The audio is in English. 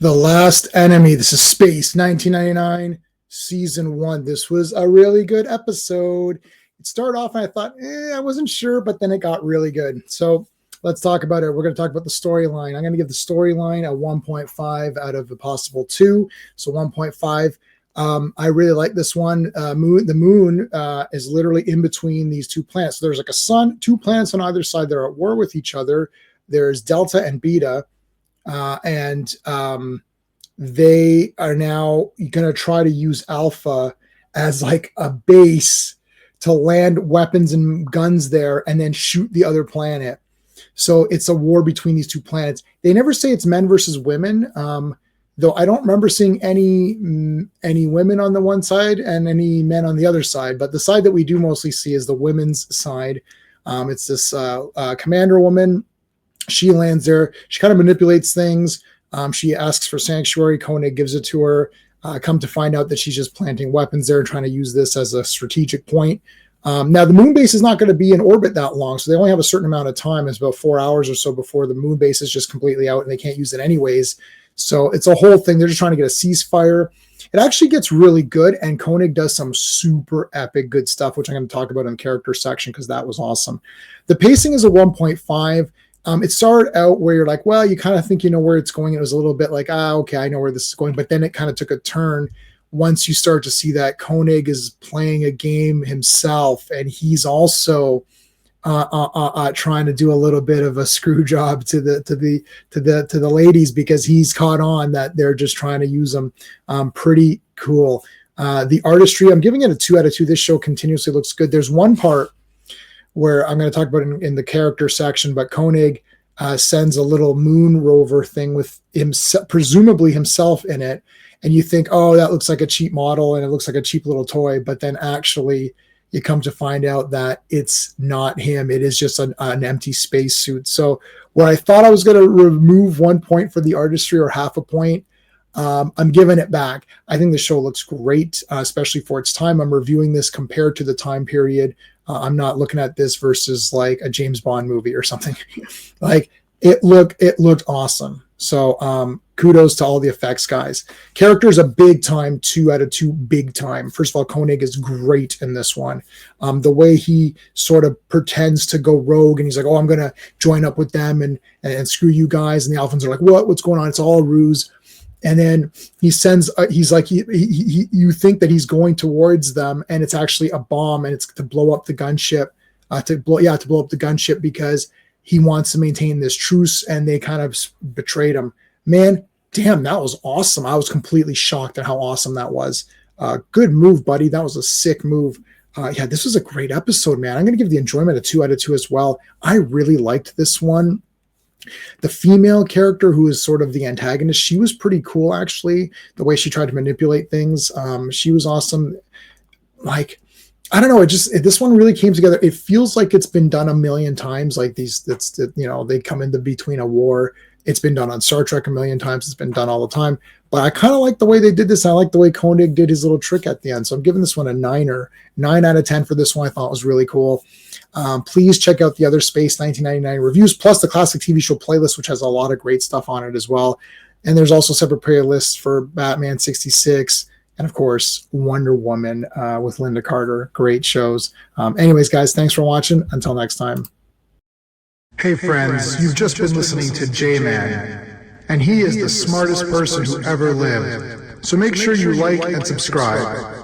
The Last Enemy. This is Space 1999, Season 1. This was a really good episode. It started off and I thought, I wasn't sure, but then it got really good. So let's talk about it. We're going to talk about the storyline. I'm going to give the storyline a 1.5 out of a possible 2. So 1.5. I really like this one. The moon is literally in between these two planets. So there's like a sun, two planets on either side. They're at war with each other. There's Delta and Beta. And they are now going to try to use Alpha as like a base to land weapons and guns there and then shoot the other planet. So it's a war between these two planets. They never say it's men versus women, though I don't remember seeing any women on the one side and any men on the other side. But the side that we do mostly see is the women's side. It's this commander woman. She lands there. She kind of manipulates things. She asks for sanctuary. Koenig gives it to her. Come to find out that she's just planting weapons there, trying to use this as a strategic point. Now, the moon base is not going to be in orbit that long, so they only have a certain amount of time. It's about 4 hours or so before the moon base is just completely out, and they can't use it anyways. So it's a whole thing. They're just trying to get a ceasefire. It actually gets really good, and Koenig does some super epic good stuff, which I'm going to talk about in the character section because that was awesome. The pacing is a 1.5. It started out where you're like, well, you kind of think you know where it's going. It was a little bit like, okay, I know where this is going. But then it kind of took a turn once you start to see that Koenig is playing a game himself, and he's also trying to do a little bit of a screw job to the ladies because he's caught on that they're just trying to use them. Pretty cool. The artistry, I'm giving it a 2 out of 2. This show continuously looks good. There's one part where I'm going to talk about in the character section, but Koenig sends a little moon rover thing with presumably himself in it. And you think, oh, that looks like a cheap model and it looks like a cheap little toy. But then actually you come to find out that it's not him. It is just an empty spacesuit. So where I thought I was going to remove 1 point for the artistry or half a point, I'm giving it back. I think the show looks great, especially for its time. I'm reviewing this compared to the time period. I'm not looking at this versus like a James Bond movie or something. Like it looked awesome. So kudos to all the effects guys. Characters a big time, 2 out of 2 big time. First of all, Koenig is great in this one. The way he sort of pretends to go rogue and he's like, oh, I'm going to join up with them and screw you guys. And the Alphans are like, what's going on? It's all a ruse. And then he sends, he's like, you think that he's going towards them and it's actually a bomb and it's to blow up the gunship, to blow up the gunship because he wants to maintain this truce and they kind of betrayed him. Man, damn, that was awesome. I was completely shocked at how awesome that was. Good move, buddy. That was a sick move. Yeah, this was a great episode, man. I'm going to give the enjoyment a 2 out of 2 as well. I really liked this one. The female character who is sort of the antagonist, she was pretty cool, actually. The way she tried to manipulate things, she was awesome. Like, I don't know, this one really came together. It feels like it's been done a million times. Like they come into between a war. It's been done on Star Trek a million times. It's been done all the time. But I kind of like the way they did this. I like the way Koenig did his little trick at the end. So I'm giving this one a 9 out of 10 for this one. I thought it was really cool. Please check out the other Space 1999 reviews, plus the classic TV show playlist, which has a lot of great stuff on it as well. And there's also separate playlists for Batman 66 and, of course, Wonder Woman with Linda Carter. Great shows. Anyways, guys, thanks for watching. Until next time. Hey friends, you've just been listening to J-Man, and he is the smartest person who ever lived. So make sure you like and subscribe.